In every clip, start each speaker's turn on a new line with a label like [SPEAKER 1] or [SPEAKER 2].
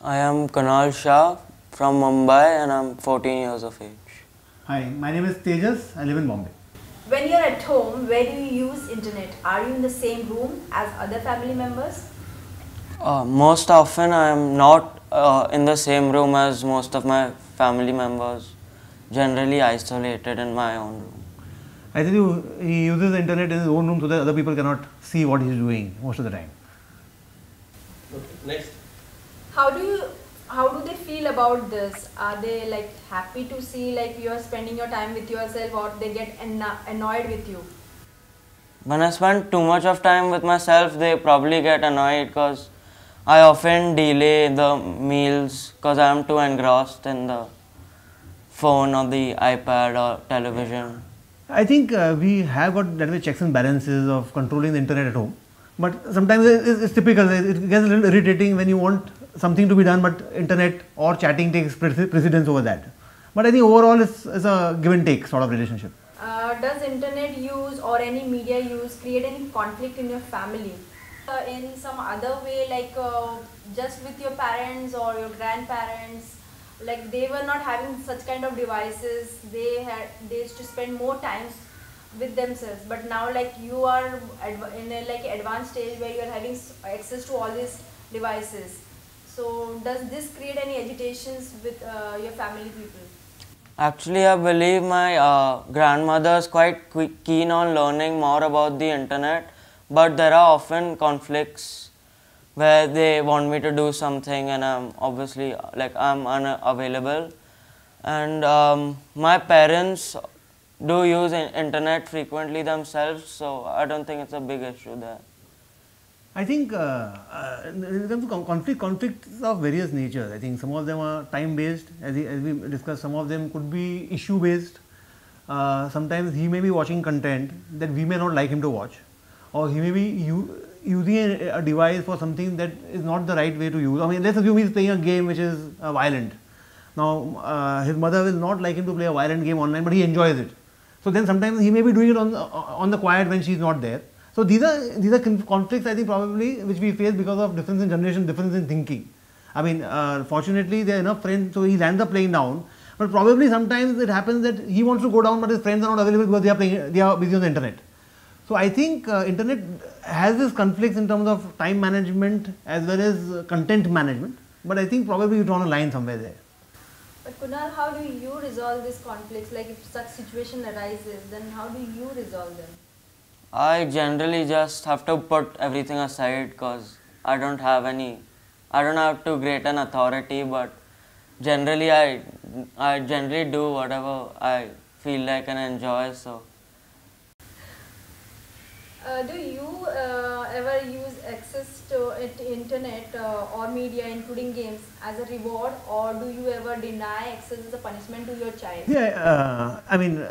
[SPEAKER 1] I am Kunal Shah from Mumbai and I'm 14 years of age.
[SPEAKER 2] Hi, my name is Tejas. I live in Bombay.
[SPEAKER 3] When you're at home, where do you use internet? Are you in the same room as other family members?
[SPEAKER 1] Most often I am not in the same room as most of my family members, generally isolated in my own room.
[SPEAKER 2] I tell you, he uses the internet in his own room so that other people cannot see what he's doing most of the time.
[SPEAKER 4] Okay, next.
[SPEAKER 3] How do they feel about this? Are they like happy to see like you're spending your time with yourself, or they get annoyed with you?
[SPEAKER 1] When I spend too much of time with myself, they probably get annoyed because I often delay the meals because I am too engrossed in the phone or the iPad or television.
[SPEAKER 2] I think we have got that way checks and balances of controlling the internet at home. But sometimes it's typical, it gets a little irritating when you want something to be done, but internet or chatting takes precedence over that. But I think overall it's a give and take sort of relationship.
[SPEAKER 3] Does internet use or any media use create any conflict in your family? In some other way, like just with your parents or your grandparents, like they were not having such kind of devices, they used to spend more time with themselves, but now like you are in a like advanced stage where you are having access to all these devices. So does this create any agitations with your family people?
[SPEAKER 1] Actually, I believe my grandmother is quite keen on learning more about the internet, but there are often conflicts where they want me to do something and I'm obviously I'm unavailable. And my parents do use internet frequently themselves, so I don't think it's a big issue there.
[SPEAKER 2] I think in terms of conflicts of various natures. I think some of them are time based, as we discussed. Some of them could be issue based. Sometimes he may be watching content that we may not like him to watch, or he may be using a device for something that is not the right way to use. I mean, let's assume he's playing a game which is violent. Now, his mother will not like him to play a violent game online, but he enjoys it. So then sometimes he may be doing it on the quiet when she's not there. So these are conflicts, I think, probably which we face because of difference in generation, difference in thinking. I mean, fortunately there are enough friends, so he ends up playing down. But probably sometimes it happens that he wants to go down, but his friends are not available because they are busy on the internet. So I think internet has this conflicts in terms of time management as well as content management. But I think probably you draw a line somewhere there.
[SPEAKER 3] But Kunal, how do you resolve these conflicts? Like if such situation arises, then how do you resolve them?
[SPEAKER 1] I generally just have to put everything aside because I don't have too great an authority, but generally I generally do whatever I feel like and enjoy. So
[SPEAKER 3] do you ever use access to internet or media, including games, as a reward, or do you ever deny access as a punishment to your child?
[SPEAKER 2] Yeah, I mean,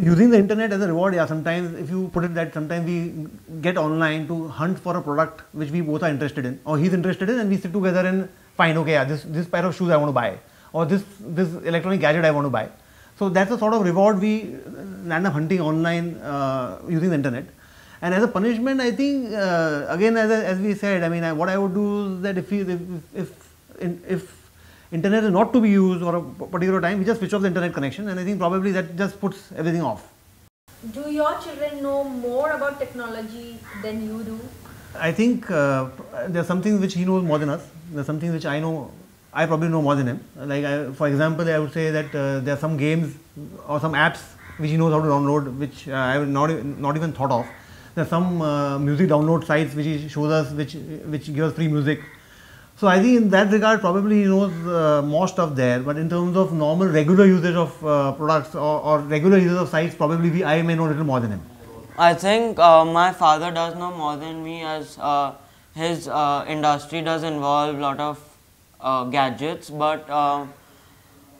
[SPEAKER 2] using the internet as a reward, yeah, sometimes if you put it that sometimes we get online to hunt for a product which we both are interested in, or he's interested in, and we sit together and find, okay, yeah, this pair of shoes I want to buy, or this electronic gadget I want to buy. So that's the sort of reward we end up hunting online using the internet. And as a punishment, I think again, as we said, I mean, what I would do is that if internet is not to be used for a particular time, we just switch off the internet connection, and I think probably that just puts everything off.
[SPEAKER 3] Do your children know more about technology than you do?
[SPEAKER 2] I think there's something which he knows more than us. There's something which I probably know more than him. Like for example, I would say that there are some games or some apps which he knows how to download, which I have not even thought of. There are some music download sites which he shows us, which give us free music. So I think in that regard, probably he knows more stuff there. But in terms of normal, regular usage of products or regular usage of sites, probably I may know a little more than him.
[SPEAKER 1] I think my father does know more than me, as his industry does involve a lot of gadgets, but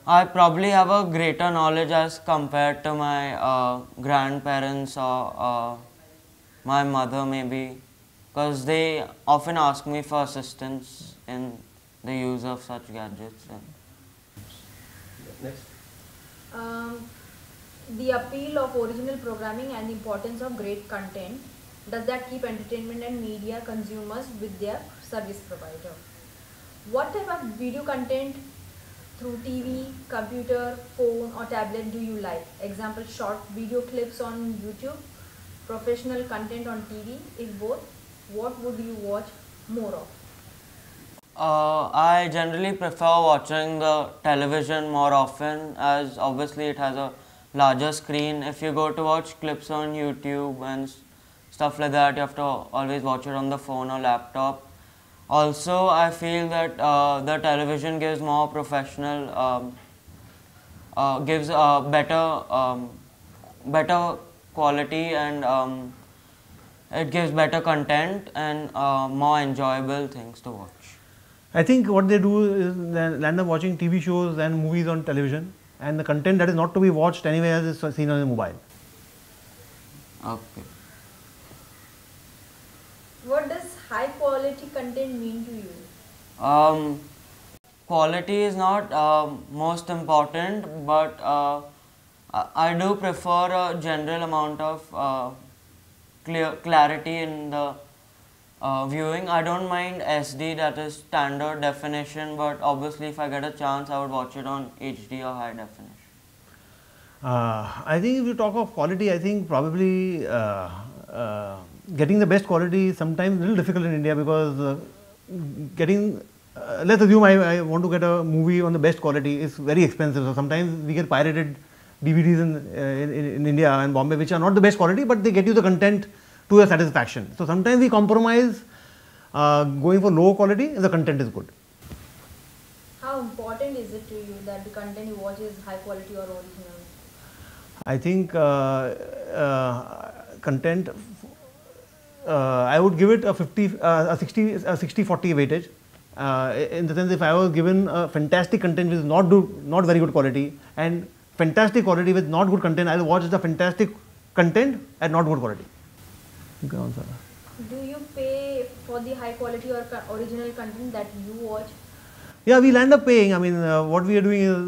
[SPEAKER 1] I probably have a greater knowledge as compared to my grandparents or my mother maybe, because they often ask me for assistance in the use of such gadgets.
[SPEAKER 4] Next.
[SPEAKER 3] The appeal of original programming and the importance of great content, does that keep entertainment and media consumers with their service provider? What type of video content through TV, computer, phone or tablet do you like? Example, short video clips on YouTube, professional content on TV. If both, what would you watch more of?
[SPEAKER 1] I generally prefer watching the television more often, as obviously it has a larger screen. If you go to watch clips on YouTube and stuff like that, you have to always watch it on the phone or laptop. Also, I feel that the television gives more professional, gives better quality, and it gives better content and more enjoyable things to watch.
[SPEAKER 2] I think what they do is they land up watching TV shows and movies on television, and the content that is not to be watched anywhere else is seen on the mobile.
[SPEAKER 1] Okay.
[SPEAKER 3] What does high quality content mean to you?
[SPEAKER 1] Quality is not most important, but I do prefer a general amount of clarity in the viewing. I don't mind SD, that is standard definition, but obviously if I get a chance I would watch it on HD or high definition.
[SPEAKER 2] I think if you talk of quality, I think probably getting the best quality is sometimes a little difficult in India, because getting, let's assume I want to get a movie on the best quality, is very expensive. So sometimes we get pirated DVDs in India and Bombay, which are not the best quality, but they get you the content to your satisfaction. So sometimes we compromise going for low quality if the content is good.
[SPEAKER 3] How important is it to you that the content you watch is high quality or original?
[SPEAKER 2] I think content, I would give it a 60-40 weightage. In the sense, if I was given a fantastic content which is not very good quality, and fantastic quality with not good content, I will watch the fantastic content at not good quality. You can answer.
[SPEAKER 3] Do you pay for the high quality or original content that you watch?
[SPEAKER 2] Yeah, we'll end up paying. I mean, what we are doing is,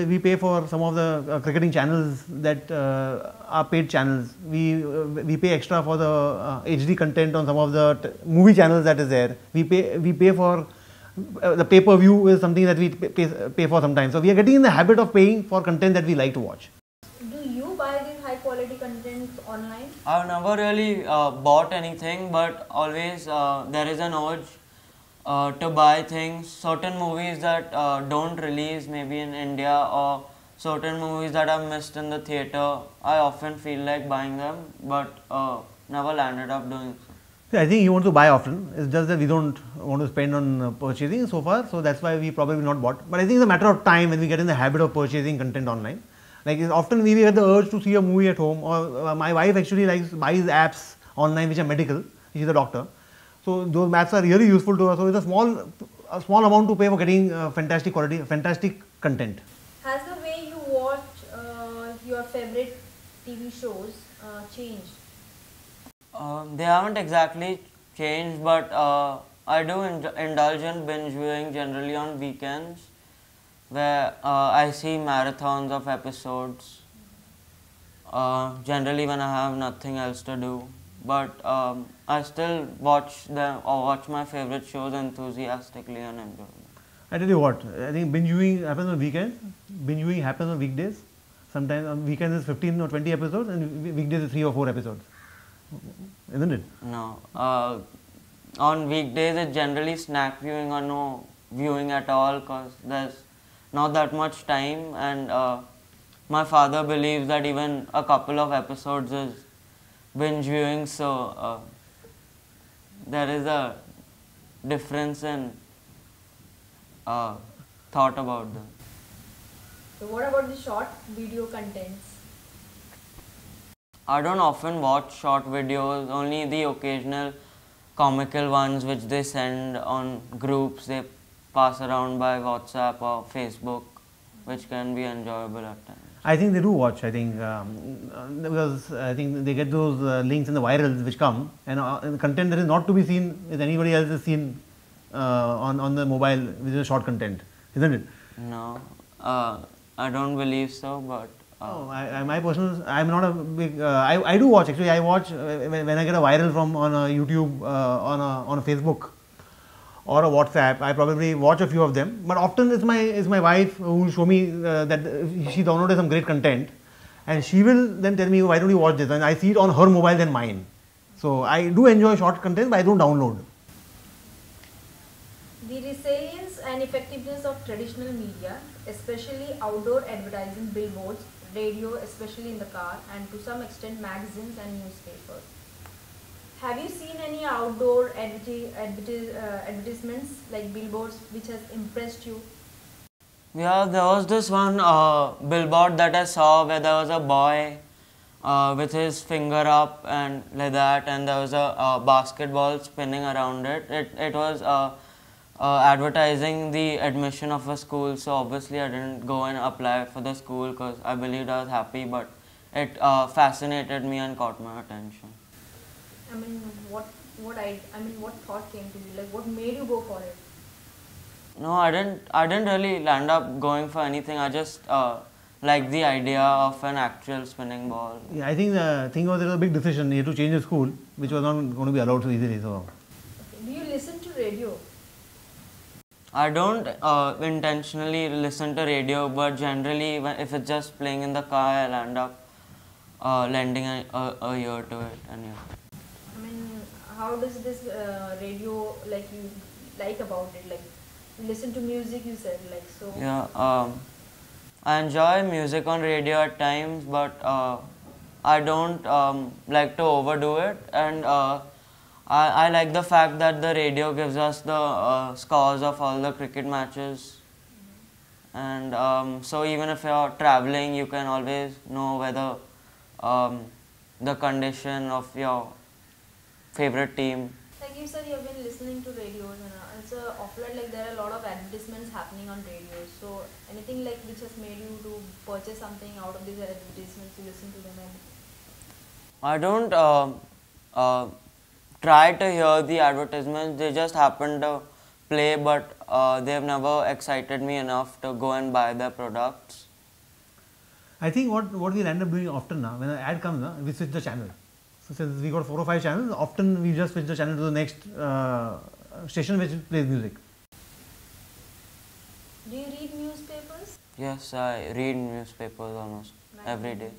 [SPEAKER 2] we pay for some of the cricketing channels that are paid channels. We pay extra for the HD content on some of the movie channels that is there. We pay for the pay-per-view is something that we pay for sometimes. So we are getting in the habit of paying for content that we like to watch.
[SPEAKER 3] Do you buy this high quality content online?
[SPEAKER 1] I've never really bought anything, but always there is an urge to buy things, certain movies that don't release maybe in India, or certain movies that I've missed in the theatre. I often feel like buying them, but never landed up doing so.
[SPEAKER 2] I think you want to buy often. It's just that we don't want to spend on purchasing so far, so that's why we probably not bought. But I think it's a matter of time when we get in the habit of purchasing content online. Like often we get the urge to see a movie at home, or my wife actually buys apps online which are medical. She's a doctor. So those apps are really useful to us. So it's a small amount to pay for getting fantastic quality, fantastic content.
[SPEAKER 3] Has the way you watch your favorite TV shows changed?
[SPEAKER 1] They haven't exactly changed, but I do indulge in binge viewing generally on weekends, where I see marathons of episodes, generally when I have nothing else to do. But I still watch them, or watch my favorite shows enthusiastically and enjoy them.
[SPEAKER 2] I tell you what, I think binge viewing happens on weekends, binge viewing happens on weekdays. Sometimes on weekends it's 15 or 20 episodes, and weekdays is 3 or 4 episodes. Isn't it?
[SPEAKER 1] No. On weekdays it's generally snack viewing or no viewing at all, because there's not that much time, and my father believes that even a couple of episodes is binge viewing, so there is a difference in thought about them.
[SPEAKER 3] So what about the short video contents?
[SPEAKER 1] I don't often watch short videos, only the occasional comical ones which they send on groups they pass around by WhatsApp or Facebook, which can be enjoyable at times.
[SPEAKER 2] I think they do watch, I think, because I think they get those links in the virals which come, and content that is not to be seen if anybody else is seen on the mobile, which is short content, isn't it?
[SPEAKER 1] No, I don't believe so, but
[SPEAKER 2] my personal, I'm not a big, I do watch, actually. I watch when I get a viral from on a YouTube, on a Facebook, or a WhatsApp. I probably watch a few of them, but often it's my wife who will show me that she downloaded some great content, and she will then tell me, why don't you watch this, and I see it on her mobile than mine. So I do enjoy short content, but I don't download.
[SPEAKER 3] The resilience and effectiveness of traditional media, especially outdoor advertising, billboards, radio, especially in the car, and to some extent magazines and newspapers. Have you seen any outdoor advertisements like billboards which has impressed you?
[SPEAKER 1] Yeah, there was this one billboard that I saw where there was a boy with his finger up and like that, and there was a basketball spinning around it. It was advertising the admission of a school, so obviously I didn't go and apply for the school because I believed I was happy, but it fascinated me and caught my attention.
[SPEAKER 3] I mean, what thought came to you? Like, what made you go for it?
[SPEAKER 1] No, I didn't really land up going for anything. I just liked the idea of an actual spinning ball.
[SPEAKER 2] Yeah, I think the thing was, it was a big decision. You had to change the school, which was not going to be allowed so easily. So,
[SPEAKER 3] Okay. Do you listen to radio?
[SPEAKER 1] I don't intentionally listen to radio, but generally, if it's just playing in the car, I'll end up lending a ear to it. And yeah.
[SPEAKER 3] I mean, how does this radio you like about it? Like, you listen to music, you said, like, so.
[SPEAKER 1] Yeah, I enjoy music on radio at times, but I don't like to overdo it, and I like the fact that the radio gives us the scores of all the cricket matches, and so even if you're traveling, you can always know whether the condition of your favorite team.
[SPEAKER 3] Like you said, you have been listening to radios, and it's offline. Like, there are a lot of advertisements happening on radios. So anything like which has made you to purchase something out of these advertisements, you listen to them. And
[SPEAKER 1] I don't try to hear the advertisements, they just happen to play, but they've never excited me enough to go and buy their products.
[SPEAKER 2] I think what we'll end up doing often now, when an ad comes, we switch the channel. So since we got 4 or 5 channels, often we just switch the channel to the next station which plays music.
[SPEAKER 3] do you read newspapers?
[SPEAKER 1] Yes, I read newspapers almost every day.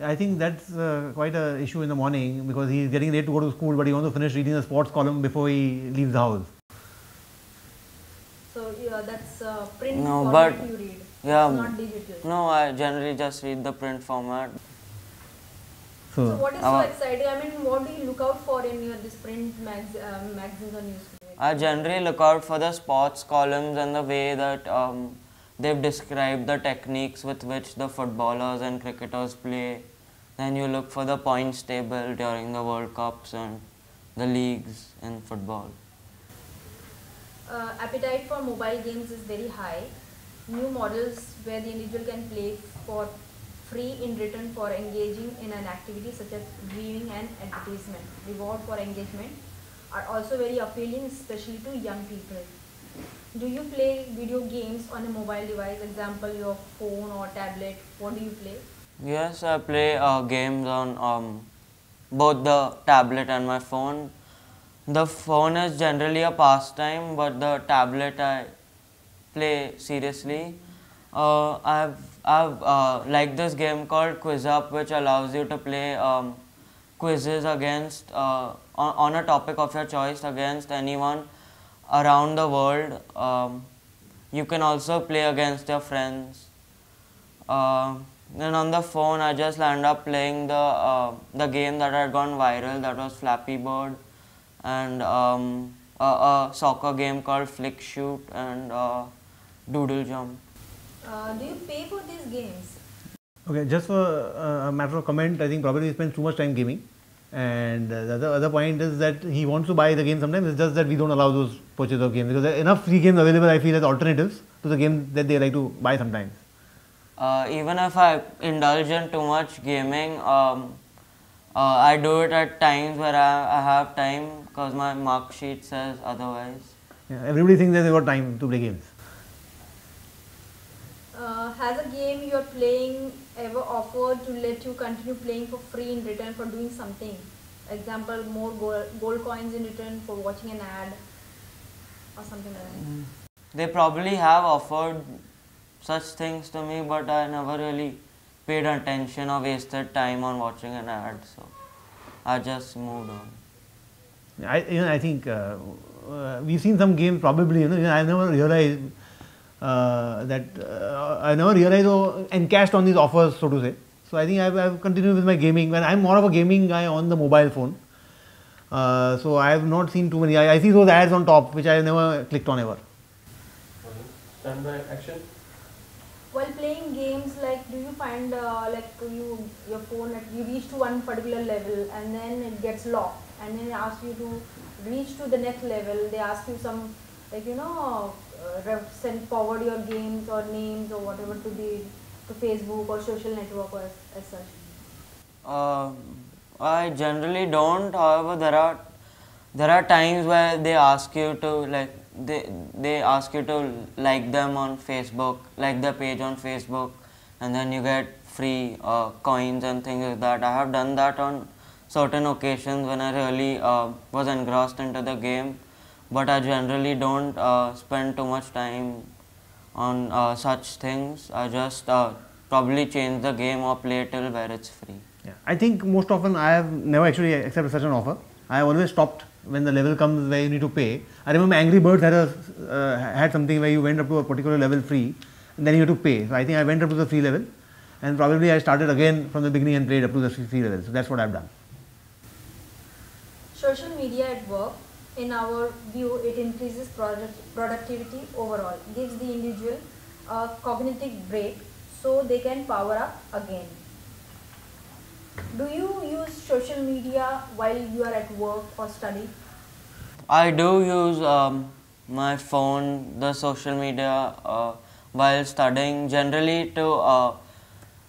[SPEAKER 2] I think that's quite an issue in the morning, because he's getting late to go to school, but he wants to finish reading the sports column before he leaves the house.
[SPEAKER 3] So that's print
[SPEAKER 1] No,
[SPEAKER 3] format
[SPEAKER 1] but
[SPEAKER 3] you read.
[SPEAKER 1] yeah,
[SPEAKER 3] It's not digital.
[SPEAKER 1] no, I generally just read the print format.
[SPEAKER 3] So what is so
[SPEAKER 1] Our-
[SPEAKER 3] exciting? I mean, what do you look out for in your this print magazines or newspapers?
[SPEAKER 1] I generally look out for the sports columns and the way that they've described the techniques with which the footballers and cricketers play. Then you look for the points table during the World Cups and the leagues in football.
[SPEAKER 3] Appetite for mobile games is very high. New models where the individual can play for free in return for engaging in an activity such as viewing and advertisement. Reward for engagement are also very appealing, especially to young people. Do you play video games on a mobile device, example your phone or tablet? What do you play?
[SPEAKER 1] Yes, I play games on both the tablet and my phone. The phone is generally a pastime, but the tablet I play seriously. I've liked this game called Quiz Up, which allows you to play quizzes against on a topic of your choice against anyone around the world. You can also play against your friends. Then on the phone, I just end up playing the game that had gone viral, that was Flappy Bird, and a soccer game called Flick Shoot and Doodle Jump.
[SPEAKER 3] Do you pay for these games?
[SPEAKER 2] Okay, just for a matter of comment, I think probably he spends too much time gaming. And the other point is that he wants to buy the game sometimes, it's just that we don't allow those purchase of games, because there are enough free games available, I feel, as alternatives to the games that they like to buy sometimes.
[SPEAKER 1] Even if I indulge in too much gaming, I do it at times where I have time, because my mark sheet says otherwise.
[SPEAKER 2] Yeah, everybody thinks that they got time to play games.
[SPEAKER 3] Has a game you're playing ever offered to let you continue playing for free in return for doing something? Example, more gold coins in return for watching an ad. or something like that?
[SPEAKER 1] They probably have offered such things to me, but I never really paid attention or wasted time on watching an ad, so I just moved on.
[SPEAKER 2] I think we've seen some games probably, I never realized I never realized or encashed on these offers, so to say. So I think I've continued with my gaming. When I'm more of a gaming guy on the mobile phone, so I have not seen too many. I see those ads on top, which I never clicked on ever.
[SPEAKER 4] Stand by, action.
[SPEAKER 3] While playing games, like, do you find your phone, like, you reach to one particular level and then it gets locked, and then they ask you to reach to the next level. They ask you some, like, send forward your games or names or whatever to Facebook or social network or as such.
[SPEAKER 1] I generally don't. However, there are times where they ask you to they ask you to like them on Facebook, like their page on Facebook, and then you get free coins and things like that. I have done that on certain occasions when I really was engrossed into the game, but I generally don't spend too much time on such things. I just probably change the game or play till where it's free.
[SPEAKER 2] Yeah. I think most often I have never actually accepted such an offer. I have always stopped when the level comes where you need to pay. I remember Angry Birds had something where you went up to a particular level free and then you had to pay. So I think I went up to the free level and probably I started again from the beginning and played up to the free level. So that's what I've done.
[SPEAKER 3] Social media at work, in our view, it increases productivity overall, gives the individual a cognitive break so they can power up again. Do you use social media while you are at work or study?
[SPEAKER 1] I do use my phone, the social media while studying, generally to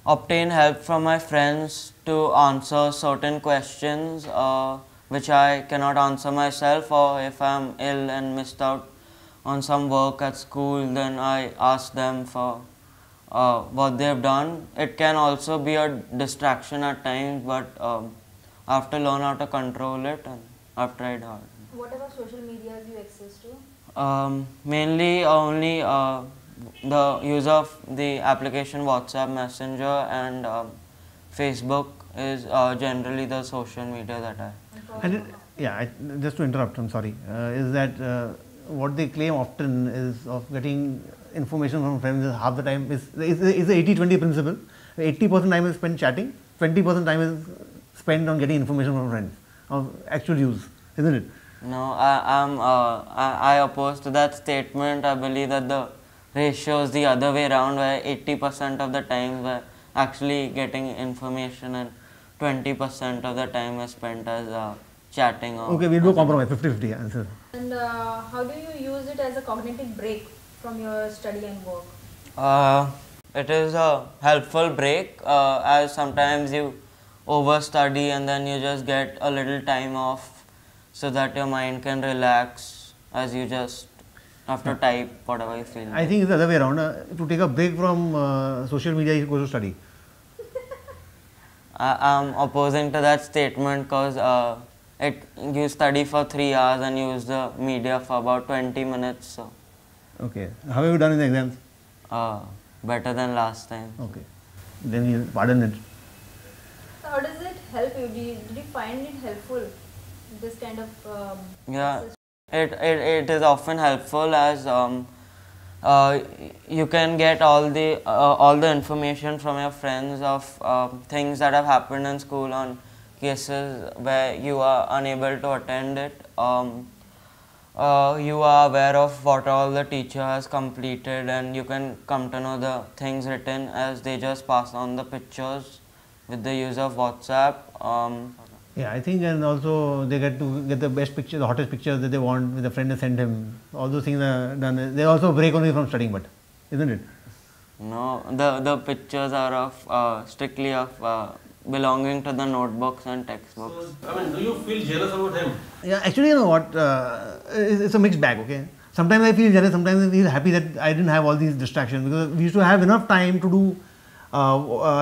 [SPEAKER 1] obtain help from my friends to answer certain questions which I cannot answer myself, or if I am ill and missed out on some work at school, then I ask them for what they have done. It can also be a distraction at times, but I have to learn how to control it, and I've tried hard.
[SPEAKER 3] What about social media you access to?
[SPEAKER 1] Mainly only the use of the application WhatsApp Messenger and Facebook is generally the social media that I.
[SPEAKER 2] Just to interrupt, I'm sorry, is that what they claim often is of getting information from friends is half the time is the 80-20 principle. 80% time is spent chatting, 20% time is spent on getting information from friends of actual use, isn't it?
[SPEAKER 1] No, I oppose to that statement. I believe that the ratio is the other way around, where 80% of the time we're actually getting information and 20% of the time is spent as chatting.
[SPEAKER 2] Okay, we'll do a compromise, 50-50 answer.
[SPEAKER 3] And how do you use it as a cognitive break from your study and work?
[SPEAKER 1] It is a helpful break, as sometimes you overstudy and then you just get a little time off so that your mind can relax as you just have to type whatever you feel.
[SPEAKER 2] I think it's the other way around. To take a break from social media, you go to study.
[SPEAKER 1] I'm opposing to that statement because you study for 3 hours and use the media for about 20 minutes. So.
[SPEAKER 2] Okay. How have you done in the exams?
[SPEAKER 1] Better than last time.
[SPEAKER 2] Okay. Then you pardon it.
[SPEAKER 3] So how does it help you? Did you find it helpful, this kind of
[SPEAKER 1] yeah, it is often helpful as you can get all the information from your friends of things that have happened in school on cases where you are unable to attend it. You are aware of what all the teacher has completed, and you can come to know the things written as they just pass on the pictures with the use of WhatsApp.
[SPEAKER 2] Yeah, I think, and also they get to get the best picture, the hottest pictures that they want with a friend has sent him. All those things are done. They also break only from studying, but isn't it?
[SPEAKER 1] No, the pictures are of strictly of belonging to the notebooks and textbooks.
[SPEAKER 4] So, I mean, do you feel jealous about him?
[SPEAKER 2] Yeah, actually, you know what? It's a mixed bag, okay? Sometimes I feel jealous, sometimes I feel happy that I didn't have all these distractions, because we used to have enough time to do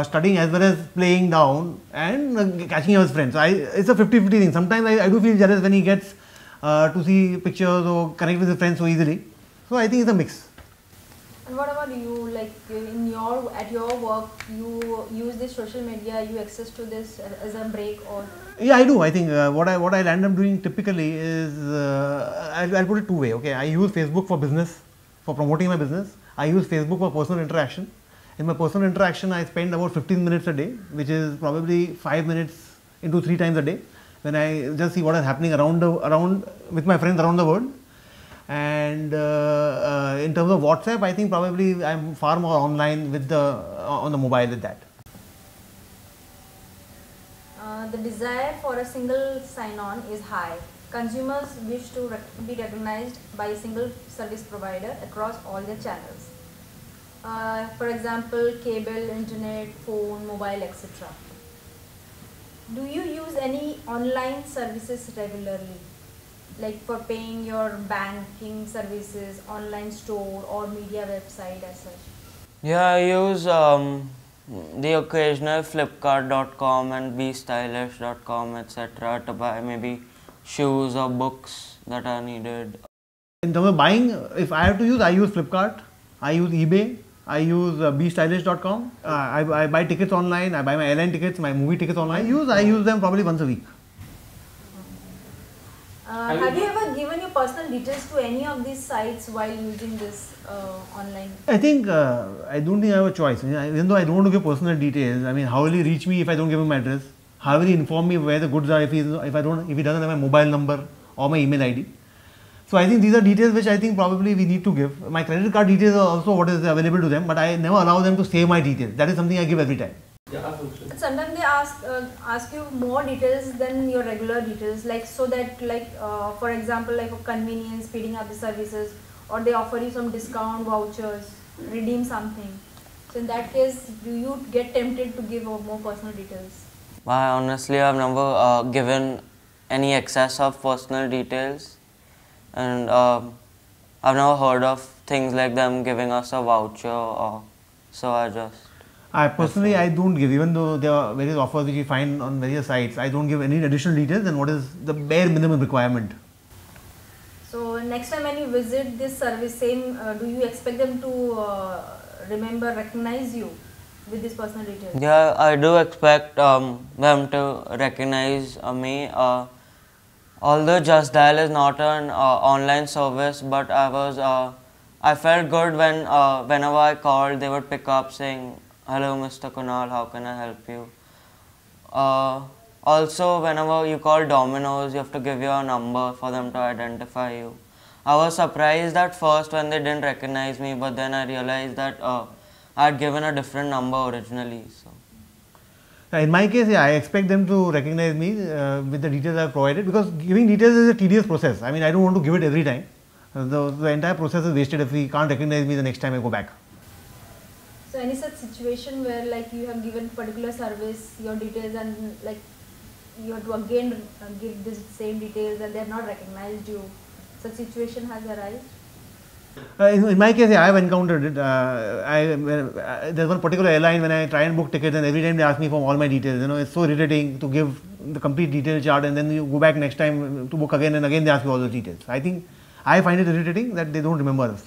[SPEAKER 2] studying as well as playing down and catching up with friends. So it's a 50-50 thing. Sometimes I do feel jealous when he gets to see pictures or connect with his friends so easily. So I think it's a mix.
[SPEAKER 3] And what about you? Like at your work, you use this social media, you access to this as a break or?
[SPEAKER 2] Yeah, I do. I think what I end up doing typically is I'll put it two way. Okay, I use Facebook for business, for promoting my business. I use Facebook for personal interaction. In my personal interaction, I spend about 15 minutes a day, which is probably 5 minutes into 3 times a day, when I just see what is happening around with my friends around the world. And in terms of WhatsApp, I think probably I'm far more online with on the mobile with that.
[SPEAKER 3] The desire for a single sign-on is high. Consumers wish to be recognized by a single service provider across all their channels. For example, cable, internet, phone, mobile, etc. Do you use any online services regularly? Like for paying your banking services, online store or media website as such?
[SPEAKER 1] Yeah, I use the occasional flipkart.com and bestylish.com etc. to buy maybe shoes or books that are needed.
[SPEAKER 2] In terms of buying, if I have to use, I use Flipkart, I use eBay, I use bestylish.com. I buy tickets online, I buy my airline tickets, my movie tickets online. I use them probably once a week.
[SPEAKER 3] Have you ever given your personal details to any of these sites while using this online?
[SPEAKER 2] I think I don't think I have a choice. Even though I don't want to give personal details, I mean, how will he reach me if I don't give him my address? How will he inform me where the goods are if he doesn't have my mobile number or my email ID? So I think these are details which I think probably we need to give. My credit card details are also what is available to them, but I never allow them to save my details. That is something I give every time.
[SPEAKER 3] But sometimes they ask you more details than your regular details, like so that for example, like for convenience, speeding up the services, or they offer you some discount vouchers, redeem something. So in that case, do you get tempted to give more personal details?
[SPEAKER 1] I honestly have never given any excess of personal details, and I've never heard of things like them giving us a voucher, or so I personally
[SPEAKER 2] I don't give, even though there are various offers which you find on various sites, I don't give any additional details than what is the bare minimum requirement.
[SPEAKER 3] So next time when you visit this service, do you expect them to recognize you with this personal details?
[SPEAKER 1] Yeah, I do expect them to recognize me. Although Just Dial is not an online service, but I felt good when whenever I called, they would pick up saying, "Hello, Mr. Kunal, how can I help you?" Also, whenever you call Domino's, you have to give your number for them to identify you. I was surprised at first when they didn't recognize me, but then I realized that I had given a different number originally. So.
[SPEAKER 2] In my case, yeah, I expect them to recognize me with the details I have provided, because giving details is a tedious process. I mean, I don't want to give it every time. The entire process is wasted if he can't recognize me the next time I go back.
[SPEAKER 3] So any such situation where like you have given particular service, your details, and like you have to again give this same details and they have not recognized you, such situation has arisen?
[SPEAKER 2] In my case, yeah, I have encountered it. There's one particular airline when I try and book tickets, and every time they ask me for all my details. It's so irritating to give the complete detail chart, and then you go back next time to book again, and again they ask you all the details. I think I find it irritating that they don't remember us.